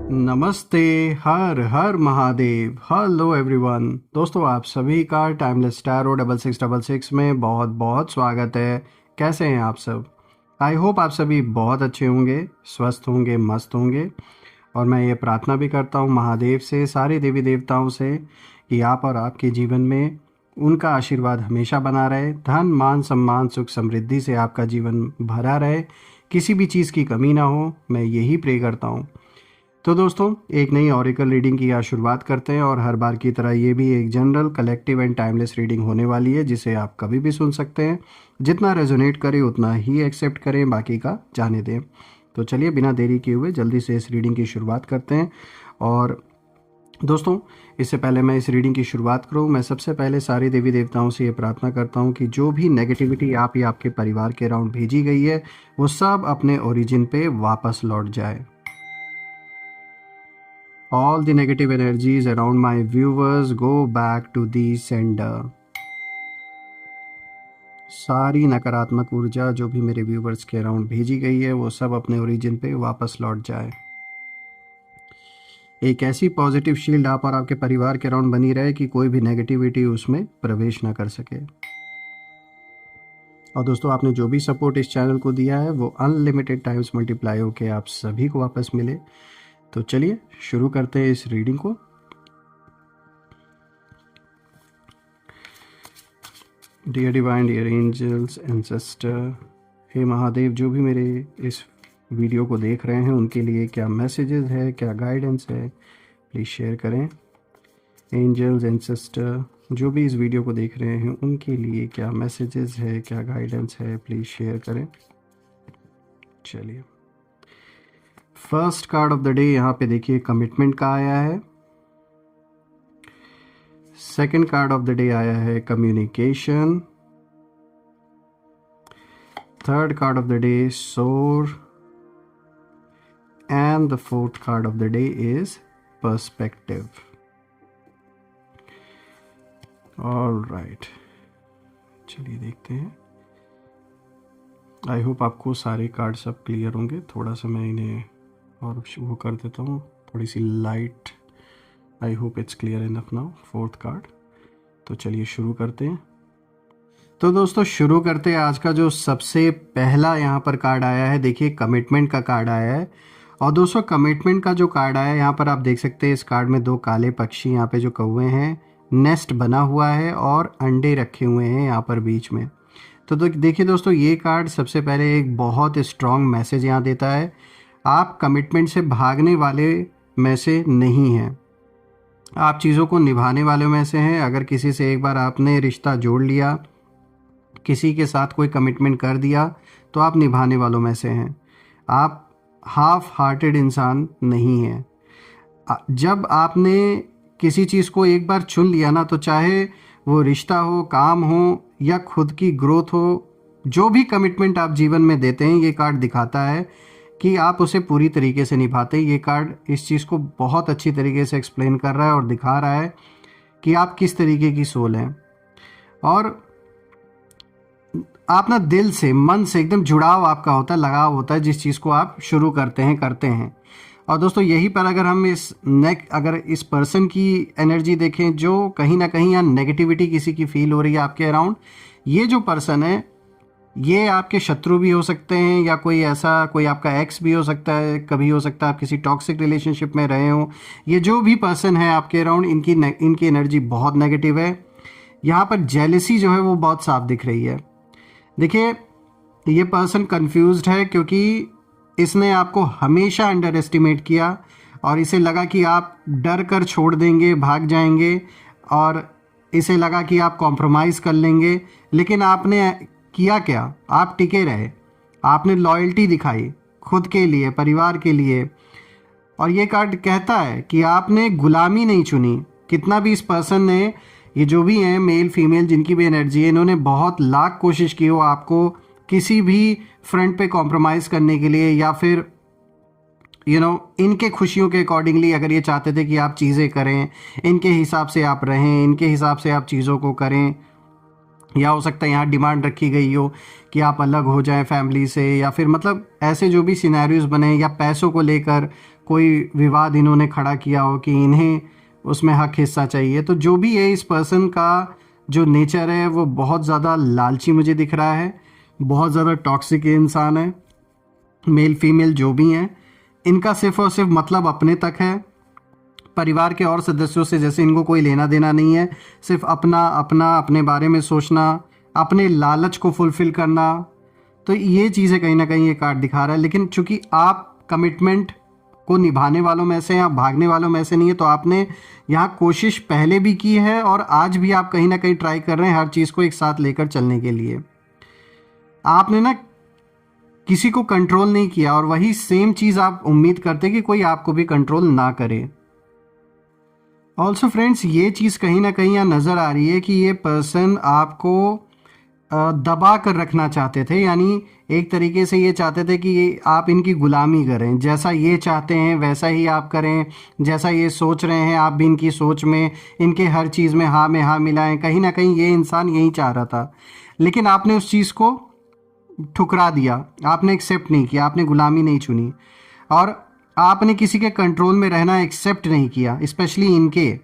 नमस्ते। हर हर महादेव। Hello everyone. दोस्तों आप सभी का टाइमलेस टैरो 6666 में बहुत बहुत स्वागत है। कैसे हैं आप सब? आई होप आप सभी बहुत अच्छे होंगे, स्वस्थ होंगे, मस्त होंगे। और मैं ये प्रार्थना भी करता हूँ महादेव से, सारे देवी देवताओं से, कि आप और आपके जीवन में उनका आशीर्वाद हमेशा बना रहे। धन मान सम्मान सुख समृद्धि से आपका जीवन भरा रहे, किसी भी चीज़ की कमी ना हो। मैं यही प्रे करता हूँ। तो दोस्तों एक नई ऑरिकल रीडिंग की आज शुरुआत करते हैं, और हर बार की तरह ये भी एक general collective and timeless reading होने वाली है, जिसे आप कभी भी सुन सकते हैं। जितना रेजोनेट करे उतना ही एक्सेप्ट करें, बाकी का जाने दें। तो चलिए बिना देरी किए हुए जल्दी से इस रीडिंग की शुरुआत करते हैं। और दोस्तों इससे पहले मैं इस रीडिंग की शुरुआत करूं, मैं सबसे पहले सारे देवी देवताओं से ये प्रार्थना करता हूं कि जो भी नेगेटिविटी आप या आपके परिवार के अराउंड भेजी गई है वो सब अपने ओरिजिन पे वापस लौट जाए। All the negative energies around my viewers go back to the sender. सारी नकारात्मक ऊर्जा जो भी मेरे व्यूवर्स के अराउंड भेजी गई है वो सब अपने ओरिजिन पे वापस लौट जाए। एक ऐसी पॉजिटिव शील्ड आप और आपके परिवार के अराउंड बनी रहे कि कोई भी नेगेटिविटी उसमें प्रवेश ना कर सके। और दोस्तों आपने जो भी सपोर्ट इस चैनल को दिया है वो अनलिमिटेड टाइम्स मल्टीप्लाई होकर आप सभी को वापस मिले। तो चलिए शुरू करते हैं इस रीडिंग को। Dear divine, dear angels, ancestor, हे महादेव, जो भी मेरे इस वीडियो को देख रहे हैं उनके लिए क्या मैसेजेस है, क्या गाइडेंस है, प्लीज़ शेयर करें। एंजल्स, एंसेस्टर, जो भी इस वीडियो को देख रहे हैं उनके लिए क्या मैसेजेस है, क्या गाइडेंस है, प्लीज़ शेयर करें। चलिए first card of the day यहाँ पे देखिए कमिटमेंट का आया है। Second card of the day आया है communication. Third card of the day sorrow, and the fourth card of the day is perspective. Alright, चलिए देखते हैं। आई होप आपको सारे कार्ड सब क्लियर होंगे। थोड़ा सा मैं इन्हें और वो कर देता हूँ, थोड़ी सी light. I hope it's clear enough now. Fourth card. तो चलिए शुरू करते हैं। तो दोस्तों शुरू करते हैं। आज का जो सबसे पहला यहाँ पर कार्ड आया है, देखिए कमिटमेंट का कार्ड आया है। और दोस्तों कमिटमेंट का जो कार्ड आया है यहाँ पर आप देख सकते हैं, इस कार्ड में दो काले पक्षी यहाँ पे जो कौवे हैं, नेस्ट बना हुआ है और अंडे रखे हुए हैं यहाँ पर बीच में। तो देखिए दोस्तों ये कार्ड सबसे पहले एक बहुत स्ट्रॉन्ग मैसेज यहाँ देता है। आप कमिटमेंट से भागने वाले में से नहीं हैं, आप चीज़ों को निभाने वालों में से हैं। अगर किसी से एक बार आपने रिश्ता जोड़ लिया, किसी के साथ कोई कमिटमेंट कर दिया, तो आप निभाने वालों में से हैं। आप हाफ हार्टेड इंसान नहीं हैं। जब आपने किसी चीज़ को एक बार चुन लिया ना, तो चाहे वो रिश्ता हो, काम हो या खुद की ग्रोथ हो, जो भी कमिटमेंट आप जीवन में देते हैं, ये कार्ड दिखाता है कि आप उसे पूरी तरीके से निभाते हैं। ये कार्ड इस चीज़ को बहुत अच्छी तरीके से एक्सप्लेन कर रहा है और दिखा रहा है कि आप किस तरीके की सोल हैं। और आप ना दिल से, मन से एकदम जुड़ाव आपका होता है, लगाव होता है जिस चीज़ को आप शुरू करते हैं। और दोस्तों यहीं पर अगर हम अगर इस पर्सन की एनर्जी देखें, जो कहीं ना कहीं यहाँ नेगेटिविटी किसी की फील हो रही है आपके अराउंड, ये जो पर्सन है ये आपके शत्रु भी हो सकते हैं, या कोई आपका एक्स भी हो सकता है, कभी हो सकता है आप किसी टॉक्सिक रिलेशनशिप में रहे हो। ये जो भी पर्सन है आपके अराउंड, इनकी एनर्जी बहुत नेगेटिव है। यहाँ पर जेलसी जो है वो बहुत साफ दिख रही है। देखिए ये पर्सन कंफ्यूज्ड है, क्योंकि इसने आपको हमेशा अंडर एस्टिमेट किया और इसे लगा कि आप डर कर छोड़ देंगे, भाग जाएंगे, और इसे लगा कि आप कॉम्प्रोमाइज़ कर लेंगे। लेकिन आपने किया क्या? आप टिके रहे, आपने लॉयल्टी दिखाई खुद के लिए, परिवार के लिए। और ये कार्ड कहता है कि आपने गुलामी नहीं चुनी। कितना भी इस पर्सन ने, ये जो भी हैं मेल फीमेल जिनकी भी एनर्जी है, इन्होंने बहुत लाख कोशिश की हो आपको किसी भी फ्रंट पे कॉम्प्रोमाइज़ करने के लिए, या फिर इनके खुशियों के अकॉर्डिंगली अगर ये चाहते थे कि आप चीज़ें करें, इनके हिसाब से आप रहें, इनके हिसाब से आप चीज़ों को करें, या हो सकता है यहाँ डिमांड रखी गई हो कि आप अलग हो जाएं फैमिली से, या फिर मतलब ऐसे जो भी सिनेरियोज बने, या पैसों को लेकर कोई विवाद इन्होंने खड़ा किया हो कि इन्हें उसमें हक हिस्सा चाहिए। तो जो भी है, इस पर्सन का जो नेचर है वो बहुत ज़्यादा लालची मुझे दिख रहा है, बहुत ज़्यादा टॉक्सिक इंसान है। मेल फीमेल जो भी हैं, इनका सिर्फ और सिर्फ मतलब अपने तक है, परिवार के और सदस्यों से जैसे इनको कोई लेना देना नहीं है। सिर्फ अपना अपना अपने बारे में सोचना, अपने लालच को फुलफिल करना। तो ये चीज़ें कहीं ना कहीं ये कार्ड दिखा रहा है। लेकिन चूंकि आप कमिटमेंट को निभाने वालों में से या भागने वालों में से नहीं है, तो आपने यहाँ कोशिश पहले भी की है और आज भी आप कहीं ना कहीं ट्राई कर रहे हैं हर चीज़ को एक साथ लेकर चलने के लिए। आपने ना किसी को कंट्रोल नहीं किया और वही सेम चीज़ आप उम्मीद करते कि कोई आपको भी कंट्रोल ना करे। ऑल्सो फ्रेंड्स, ये चीज़ कहीं ना कहीं यहाँ नज़र आ रही है कि ये पर्सन आपको दबा कर रखना चाहते थे। यानी एक तरीके से ये चाहते थे कि ये आप इनकी गुलामी करें, जैसा ये चाहते हैं वैसा ही आप करें, जैसा ये सोच रहे हैं आप भी इनकी सोच में, इनके हर चीज़ में हाँ मिलाएं। कहीं ना कहीं ये इंसान यही चाह रहा था, लेकिन आपने उस चीज़ को ठुकरा दिया, आपने एक्सेप्ट नहीं किया, आपने गुलामी नहीं चुनी और आपने किसी के कंट्रोल में रहना एक्सेप्ट नहीं किया, स्पेशली इनके।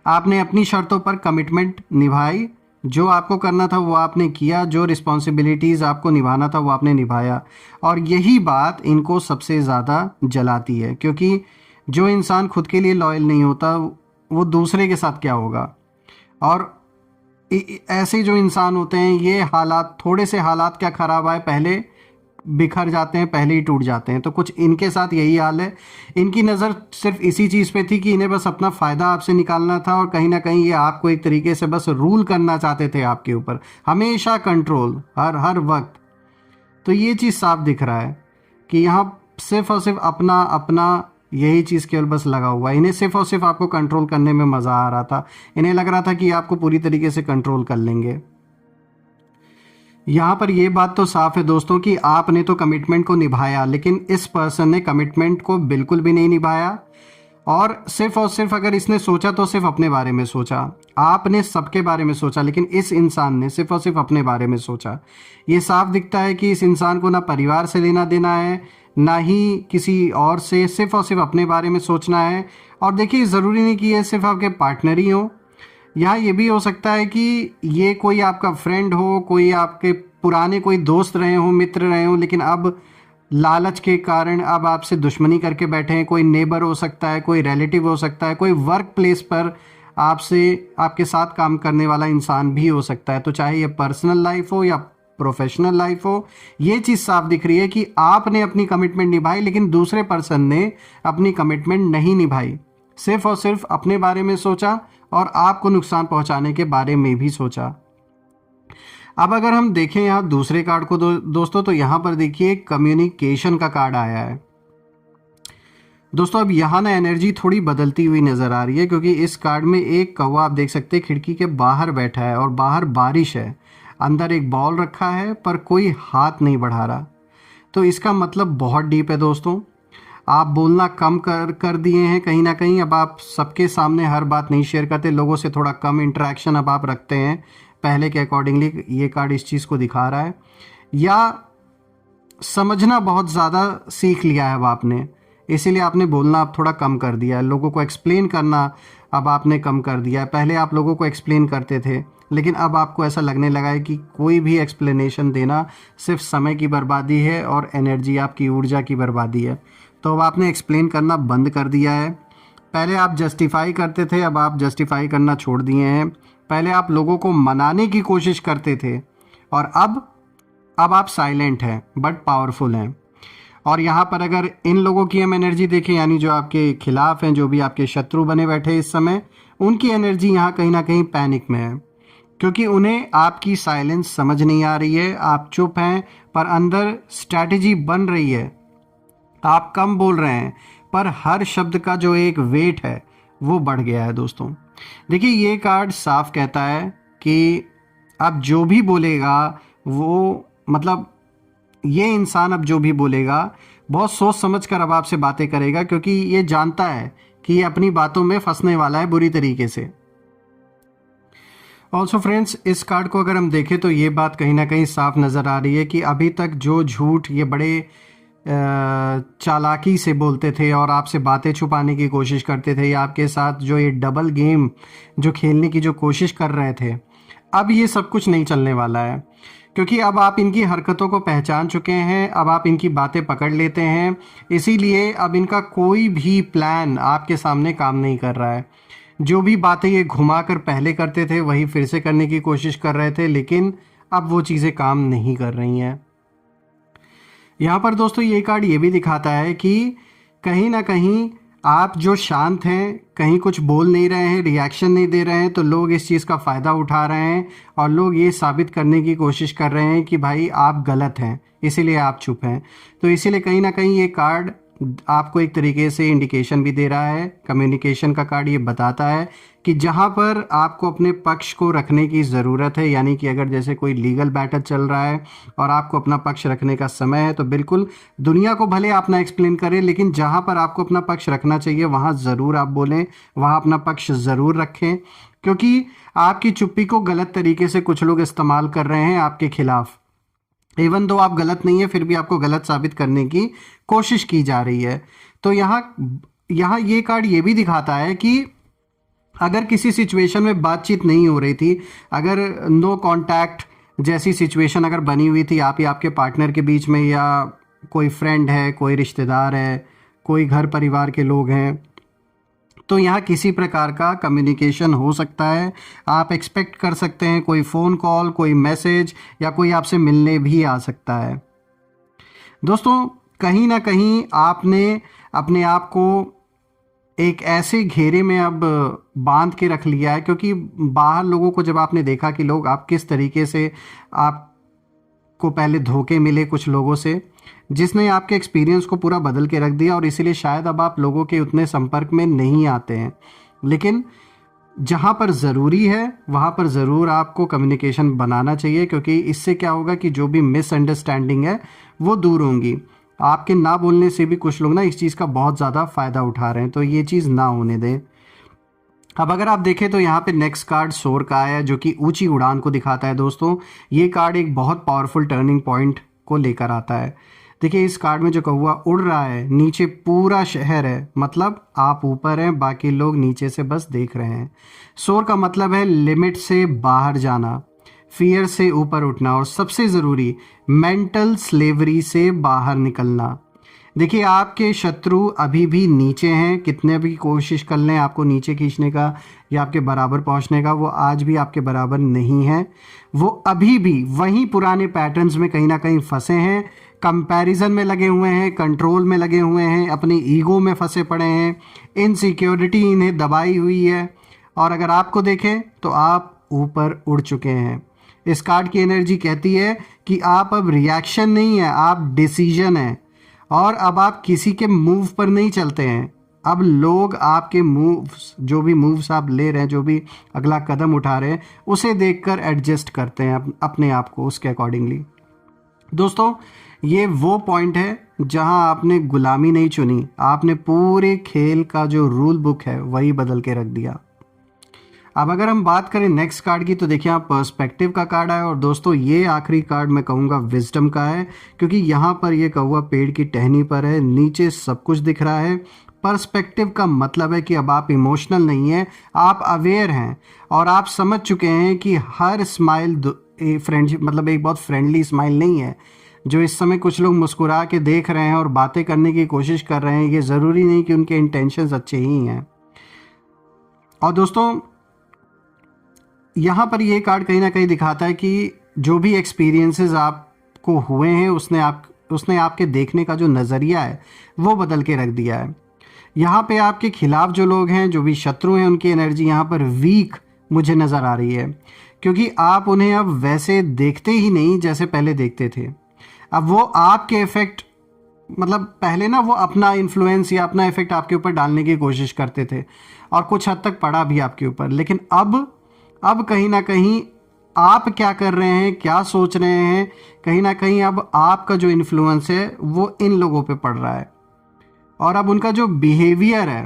आपने अपनी शर्तों पर कमिटमेंट निभाई, जो आपको करना था वो आपने किया, जो रिस्पॉन्सिबिलिटीज़ आपको निभाना था वो आपने निभाया। और यही बात इनको सबसे ज़्यादा जलाती है, क्योंकि जो इंसान खुद के लिए लॉयल नहीं होता वो दूसरे के साथ क्या होगा। और ऐसे जो इंसान होते हैं, ये हालात, थोड़े से हालात क्या ख़राब आए पहले बिखर जाते हैं, पहले ही टूट जाते हैं। तो कुछ इनके साथ यही हाल है। इनकी नज़र सिर्फ इसी चीज़ पे थी कि इन्हें बस अपना फ़ायदा आपसे निकालना था और कहीं ना कहीं ये आपको एक तरीके से बस रूल करना चाहते थे आपके ऊपर, हमेशा कंट्रोल, हर वक्त। तो ये चीज़ साफ दिख रहा है कि यहाँ सिर्फ और सिर्फ अपना अपना यही चीज़ केवल बस लगा हुआ है। इन्हें सिर्फ और सिर्फ आपको कंट्रोल करने में मज़ा आ रहा था। इन्हें लग रहा था कि आपको पूरी तरीके से कंट्रोल कर लेंगे। यहाँ पर ये बात तो साफ है दोस्तों कि आपने तो कमिटमेंट को निभाया, लेकिन इस पर्सन ने कमिटमेंट को बिल्कुल भी नहीं निभाया। और सिर्फ अगर इसने सोचा तो सिर्फ अपने बारे में सोचा। आपने सबके बारे में सोचा, लेकिन इस इंसान ने सिर्फ और सिर्फ अपने बारे में सोचा। ये साफ दिखता है कि इस इंसान को ना परिवार से लेना देना है, ना ही किसी और से, सिर्फ और सिर्फ अपने बारे में सोचना है। और देखिए, ज़रूरी नहीं कि ये सिर्फ आपके पार्टनर ही हो, यहाँ ये भी हो सकता है कि ये कोई आपका फ्रेंड हो, कोई आपके पुराने कोई दोस्त रहे हो, मित्र रहे हो, लेकिन अब लालच के कारण अब आपसे दुश्मनी करके बैठे हैं। कोई नेबर हो सकता है, कोई रिलेटिव हो सकता है, कोई वर्क प्लेस पर आपके साथ काम करने वाला इंसान भी हो सकता है। तो चाहे ये पर्सनल लाइफ हो या प्रोफेशनल लाइफ हो, ये चीज़ साफ दिख रही है कि आपने अपनी कमिटमेंट निभाई, लेकिन दूसरे पर्सन ने अपनी कमिटमेंट नहीं निभाई। सिर्फ और सिर्फ अपने बारे में सोचा और आपको नुकसान पहुंचाने के बारे में भी सोचा। अब अगर हम देखें यहाँ दूसरे कार्ड को दोस्तों, तो यहाँ पर देखिए कम्युनिकेशन का कार्ड आया है दोस्तों। अब यहाँ ना एनर्जी थोड़ी बदलती हुई नज़र आ रही है, क्योंकि इस कार्ड में एक कौवा आप देख सकते हैं खिड़की के बाहर बैठा है और बाहर बारिश है, अंदर एक बॉल रखा है पर कोई हाथ नहीं बढ़ा रहा। तो इसका मतलब बहुत डीप है दोस्तों। आप बोलना कम कर दिए हैं कहीं ना कहीं। अब आप सबके सामने हर बात नहीं शेयर करते, लोगों से थोड़ा कम इंटरेक्शन अब आप रखते हैं पहले के अकॉर्डिंगली। ये कार्ड इस चीज़ को दिखा रहा है। या समझना बहुत ज़्यादा सीख लिया है अब आपने, इसीलिए आपने बोलना अब थोड़ा कम कर दिया है। लोगों को एक्सप्लेन करना अब आपने कम कर दिया है। पहले आप लोगों को एक्सप्लेन करते थे, लेकिन अब आपको ऐसा लगने लगा है कि कोई भी एक्सप्लेनेशन देना सिर्फ समय की बर्बादी है और एनर्जी, आपकी ऊर्जा की बर्बादी है। तो अब आपने एक्सप्लेन करना बंद कर दिया है। पहले आप जस्टिफाई करते थे, अब आप जस्टिफाई करना छोड़ दिए हैं। पहले आप लोगों को मनाने की कोशिश करते थे और अब आप साइलेंट हैं बट पावरफुल हैं। और यहाँ पर अगर इन लोगों की हम एनर्जी देखें, यानी जो आपके खिलाफ हैं, जो भी आपके शत्रु बने बैठे इस समय, उनकी एनर्जी यहाँ कहीं ना कहीं पैनिक में है, क्योंकि उन्हें आपकी साइलेंस समझ नहीं आ रही है। आप चुप हैं पर अंदर स्ट्रैटेजी बन रही है। आप कम बोल रहे हैं पर हर शब्द का जो एक वेट है वो बढ़ गया है दोस्तों। देखिए, ये कार्ड साफ कहता है कि अब जो भी बोलेगा वो, मतलब ये इंसान अब जो भी बोलेगा बहुत सोच समझ कर अब आपसे बातें करेगा, क्योंकि ये जानता है कि ये अपनी बातों में फंसने वाला है बुरी तरीके से। ऑल्सो फ्रेंड्स, इस कार्ड को अगर हम देखें तो ये बात कहीं ना कहीं साफ नज़र आ रही है कि अभी तक जो झूठ ये बड़े चालाकी से बोलते थे और आपसे बातें छुपाने की कोशिश करते थे, या आपके साथ जो ये डबल गेम जो खेलने की जो कोशिश कर रहे थे, अब ये सब कुछ नहीं चलने वाला है। क्योंकि अब आप इनकी हरकतों को पहचान चुके हैं, अब आप इनकी बातें पकड़ लेते हैं, इसीलिए अब इनका कोई भी प्लान आपके सामने काम नहीं कर रहा है। जो भी बातें ये घुमा कर पहले करते थे वही फिर से करने की कोशिश कर रहे थे, लेकिन अब वो चीज़ें काम नहीं कर रही हैं। यहाँ पर दोस्तों ये कार्ड ये भी दिखाता है कि कहीं ना कहीं आप जो शांत हैं, कहीं कुछ बोल नहीं रहे हैं, रिएक्शन नहीं दे रहे हैं, तो लोग इस चीज़ का फ़ायदा उठा रहे हैं और लोग ये साबित करने की कोशिश कर रहे हैं कि भाई आप गलत हैं, इसीलिए आप चुप हैं। तो इसीलिए कहीं ना कहीं ये कार्ड आपको एक तरीके से इंडिकेशन भी दे रहा है, कम्युनिकेशन का कार्ड ये बताता है कि जहाँ पर आपको अपने पक्ष को रखने की ज़रूरत है, यानी कि अगर जैसे कोई लीगल बैटल चल रहा है और आपको अपना पक्ष रखने का समय है, तो बिल्कुल दुनिया को भले आप ना एक्सप्लेन करें, लेकिन जहाँ पर आपको अपना पक्ष रखना चाहिए वहाँ ज़रूर आप बोलें, वहाँ अपना पक्ष ज़रूर रखें। क्योंकि आपकी चुप्पी को गलत तरीके से कुछ लोग इस्तेमाल कर रहे हैं आपके खिलाफ। इवन दो आप गलत नहीं है, फिर भी आपको गलत साबित करने की कोशिश की जा रही है। तो यहाँ यहाँ ये कार्ड ये भी दिखाता है कि अगर किसी सिचुएशन में बातचीत नहीं हो रही थी, अगर नो कांटेक्ट जैसी सिचुएशन अगर बनी हुई थी आप या आपके पार्टनर के बीच में, या कोई फ्रेंड है, कोई रिश्तेदार है, कोई घर परिवार के लोग हैं, तो यहाँ किसी प्रकार का कम्युनिकेशन हो सकता है। आप एक्सपेक्ट कर सकते हैं कोई फ़ोन कॉल, कोई मैसेज, या कोई आपसे मिलने भी आ सकता है। दोस्तों कहीं ना कहीं आपने अपने आप को एक ऐसे घेरे में अब बांध के रख लिया है, क्योंकि बाहर लोगों को जब आपने देखा कि लोग आप किस तरीके से, आपको पहले धोखे मिले कुछ लोगों से, जिसने आपके एक्सपीरियंस को पूरा बदल के रख दिया, और इसीलिए शायद अब आप लोगों के उतने संपर्क में नहीं आते हैं। लेकिन जहाँ पर ज़रूरी है वहाँ पर ज़रूर आपको कम्युनिकेशन बनाना चाहिए, क्योंकि इससे क्या होगा कि जो भी मिसअंडरस्टैंडिंग है वो दूर होंगी। आपके ना बोलने से भी कुछ लोग ना इस चीज़ का बहुत ज़्यादा फ़ायदा उठा रहे हैं, तो ये चीज़ ना होने दें। अब अगर आप देखें तो यहाँ पे नेक्स्ट कार्ड सोर का है, जो कि ऊंची उड़ान को दिखाता है। दोस्तों ये कार्ड एक बहुत पावरफुल टर्निंग पॉइंट को लेकर आता है। देखिए इस कार्ड में जो कौवा उड़ रहा है, नीचे पूरा शहर है, मतलब आप ऊपर हैं, बाकी लोग नीचे से बस देख रहे हैं। सोर का मतलब है लिमिट से बाहर जाना, फियर से ऊपर उठना, और सबसे ज़रूरी मेंटल स्लेवरी से बाहर निकलना। देखिए आपके शत्रु अभी भी नीचे हैं, कितने भी कोशिश कर लें आपको नीचे खींचने का या आपके बराबर पहुंचने का, वो आज भी आपके बराबर नहीं है। वो अभी भी वहीं पुराने पैटर्न्स में कहीं ना कहीं फंसे हैं, कंपैरिजन में लगे हुए हैं, कंट्रोल में लगे हुए हैं, अपनी ईगो में फंसे पड़े हैं, इनसिक्योरिटी इन्हें दबाई हुई है। और अगर आपको देखें तो आप ऊपर उड़ चुके हैं। इस कार्ड की एनर्जी कहती है कि आप अब रिएक्शन नहीं है, आप डिसीजन है, और अब आप किसी के मूव पर नहीं चलते हैं। अब लोग आपके मूव्स, जो भी मूव्स आप ले रहे हैं, जो भी अगला कदम उठा रहे हैं, उसे देखकर एडजस्ट करते हैं अपने आप को उसके अकॉर्डिंगली। दोस्तों ये वो पॉइंट है जहां आपने गुलामी नहीं चुनी, आपने पूरे खेल का जो रूल बुक है वही बदल के रख दिया। अब अगर हम बात करें नेक्स्ट कार्ड की, तो देखिए आप पर्सपेक्टिव का कार्ड है, और दोस्तों ये आखिरी कार्ड मैं कहूँगा विजडम का है, क्योंकि यहाँ पर ये कौवा पेड़ की टहनी पर है, नीचे सब कुछ दिख रहा है। पर्सपेक्टिव का मतलब है कि अब आप इमोशनल नहीं हैं, आप अवेयर हैं, और आप समझ चुके हैं कि हर स्माइल फ्रेंडशिप, मतलब एक बहुत फ्रेंडली स्माइल नहीं है। जो इस समय कुछ लोग मुस्कुरा के देख रहे हैं और बातें करने की कोशिश कर रहे हैं, ये ज़रूरी नहीं कि उनके इंटेंशंस अच्छे ही हैं। और दोस्तों यहाँ पर ये कार्ड कहीं ना कहीं दिखाता है कि जो भी एक्सपीरियंसेस आपको हुए हैं, उसने आपके देखने का जो नज़रिया है वो बदल के रख दिया है। यहाँ पे आपके खिलाफ जो लोग हैं, जो भी शत्रु हैं, उनकी एनर्जी यहाँ पर वीक मुझे नज़र आ रही है, क्योंकि आप उन्हें अब वैसे देखते ही नहीं जैसे पहले देखते थे। अब वो आपके इफ़ेक्ट, मतलब पहले ना वो अपना इन्फ्लुएंस या अपना इफ़ेक्ट आपके ऊपर डालने की कोशिश करते थे, और कुछ हद तक पड़ा भी आपके ऊपर। लेकिन अब कहीं ना कहीं आप क्या कर रहे हैं, क्या सोच रहे हैं, कहीं ना कहीं अब आपका जो इन्फ्लुएंस है वो इन लोगों पे पड़ रहा है, और अब उनका जो बिहेवियर है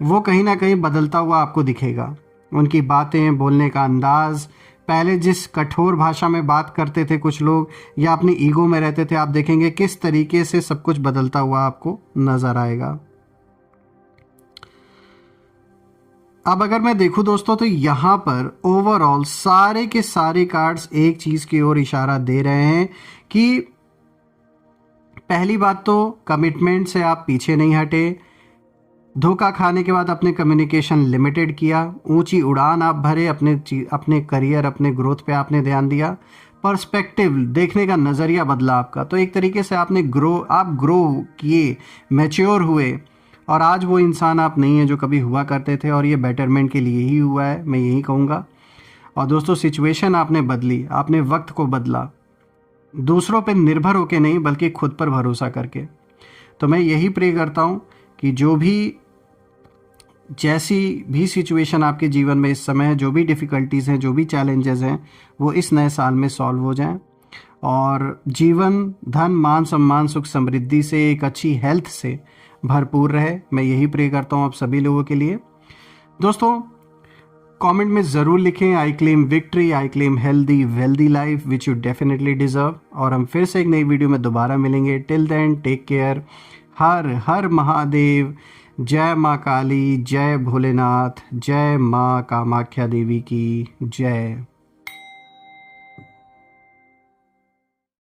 वो कहीं ना कहीं बदलता हुआ आपको दिखेगा। उनकी बातें, बोलने का अंदाज, पहले जिस कठोर भाषा में बात करते थे कुछ लोग या अपनी ईगो में रहते थे, आप देखेंगे किस तरीके से सब कुछ बदलता हुआ आपको नजर आएगा। अब अगर मैं देखूं दोस्तों तो यहाँ पर ओवरऑल सारे के सारे कार्ड्स एक चीज की ओर इशारा दे रहे हैं कि पहली बात तो कमिटमेंट से आप पीछे नहीं हटे, धोखा खाने के बाद अपने कम्युनिकेशन लिमिटेड किया, ऊंची उड़ान आप भरे, अपने करियर, अपने ग्रोथ पे आपने ध्यान दिया, पर्सपेक्टिव देखने का नज़रिया बदला आपका। तो एक तरीके से आप ग्रो किए, मैच्योर हुए, और आज वो इंसान आप नहीं हैं जो कभी हुआ करते थे, और ये बेटरमेंट के लिए ही हुआ है, मैं यही कहूँगा। और दोस्तों सिचुएशन आपने बदली, आपने वक्त को बदला, दूसरों पे निर्भर होके नहीं बल्कि खुद पर भरोसा करके। तो मैं यही प्रे करता हूँ कि जो भी जैसी भी सिचुएशन आपके जीवन में इस समय है, जो भी डिफ़िकल्टीज़ हैं, जो भी चैलेंजेस हैं, वो इस नए साल में सॉल्व हो जाएं और जीवन धन मान सम्मान सुख समृद्धि से, एक अच्छी हेल्थ से भरपूर रहे। मैं यही प्रे करता हूँ आप सभी लोगों के लिए। दोस्तों कमेंट में ज़रूर लिखें, I claim victory, I claim healthy wealthy life which you definitely deserve. और हम फिर से एक नई वीडियो में दोबारा मिलेंगे। Till then take care. हर हर महादेव। जय माँ काली, जय भोलेनाथ, जय माँ कामाख्या देवी की जय।